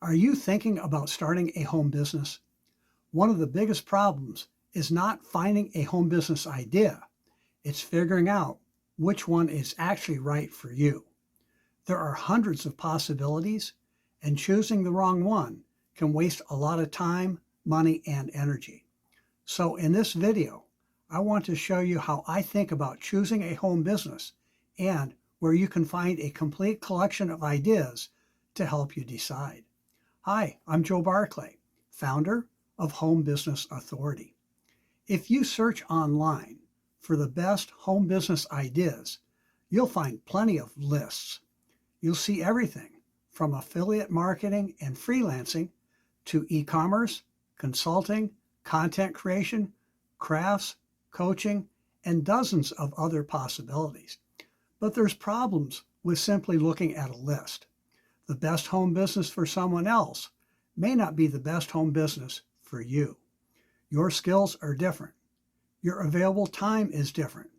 Are you thinking about starting a home business? One of the biggest problems is not finding a home business idea. It's figuring out which one is actually right for you. There are hundreds of possibilities, and choosing the wrong one can waste a lot of time, money, and energy. So in this video, I want to show you how I think about choosing a home business and where you can find a complete collection of ideas to help you decide. Hi, I'm Joe Barclay, founder of Home Business Authority. If you search online for the best home business ideas, you'll find plenty of lists. You'll see everything from affiliate marketing and freelancing to e-commerce, consulting, content creation, crafts, coaching, and dozens of other possibilities. But there's problems with simply looking at a list. The best home business for someone else may not be the best home business for you. Your skills are different. Your available time is different.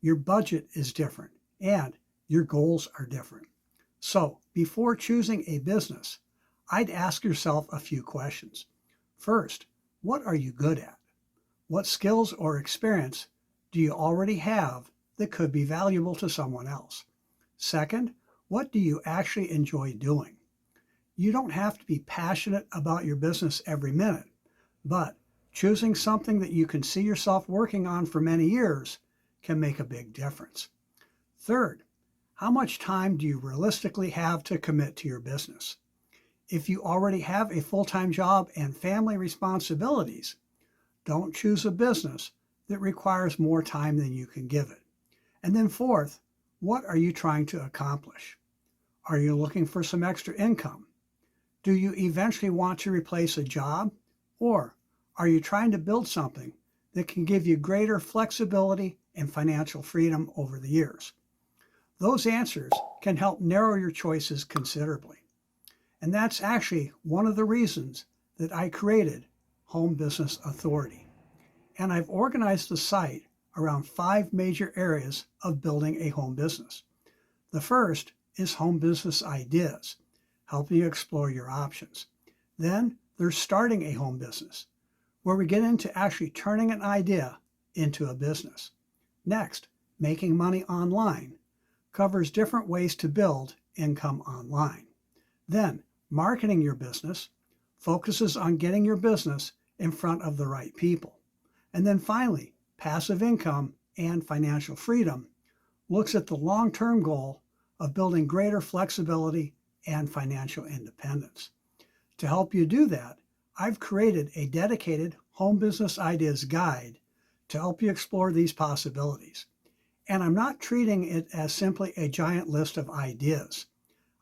Your budget is different, and your goals are different. So before choosing a business, I'd ask yourself a few questions. First, what are you good at? What skills or experience do you already have that could be valuable to someone else? Second, what do you actually enjoy doing? You don't have to be passionate about your business every minute, but choosing something that you can see yourself working on for many years can make a big difference. Third, how much time do you realistically have to commit to your business? If you already have a full-time job and family responsibilities, don't choose a business that requires more time than you can give it. And then fourth, what are you trying to accomplish? Are you looking for some extra income? Do you eventually want to replace a job? Or are you trying to build something that can give you greater flexibility and financial freedom over the years? Those answers can help narrow your choices considerably. And that's actually one of the reasons that I created Home Business Authority. And I've organized the site around 5 major areas of building a home business. The first is home business ideas, helping you explore your options. Then there's starting a home business, where we get into actually turning an idea into a business. Next, making money online covers different ways to build income online. Then, marketing your business focuses on getting your business in front of the right people. And then finally, passive income and financial freedom looks at the long-term goal of building greater flexibility and financial independence. To help you do that, I've created a dedicated Home Business Ideas guide to help you explore these possibilities. And I'm not treating it as simply a giant list of ideas.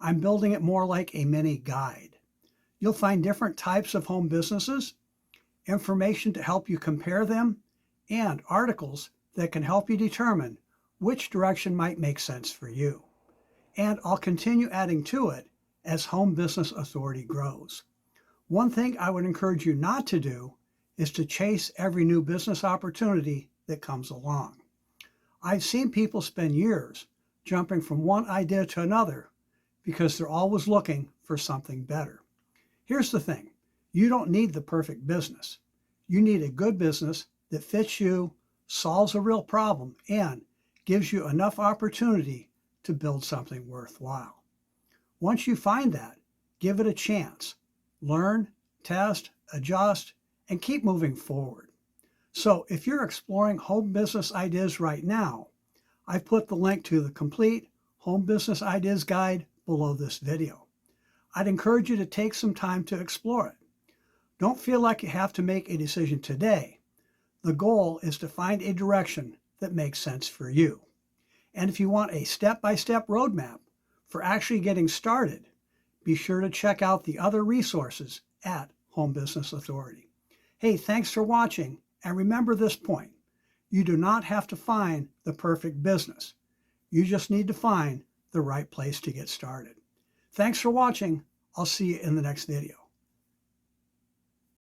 I'm building it more like a mini guide. You'll find different types of home businesses, information to help you compare them, and articles that can help you determine which direction might make sense for you. And I'll continue adding to it as Home Business Authority grows. One thing I would encourage you not to do is to chase every new business opportunity that comes along. I've seen people spend years jumping from one idea to another because they're always looking for something better. Here's the thing, you don't need the perfect business. You need a good business that fits you, solves a real problem, and gives you enough opportunity to build something worthwhile. Once you find that, give it a chance. Learn, test, adjust, and keep moving forward. So if you're exploring home business ideas right now, I've put the link to the complete Home Business Ideas Guide below this video. I'd encourage you to take some time to explore it. Don't feel like you have to make a decision today. The goal is to find a direction that makes sense for you. And if you want a step-by-step roadmap for actually getting started, be sure to check out the other resources at Home Business Authority. Hey, thanks for watching, and remember this point. You do not have to find the perfect business. You just need to find the right place to get started. Thanks for watching. I'll see you in the next video.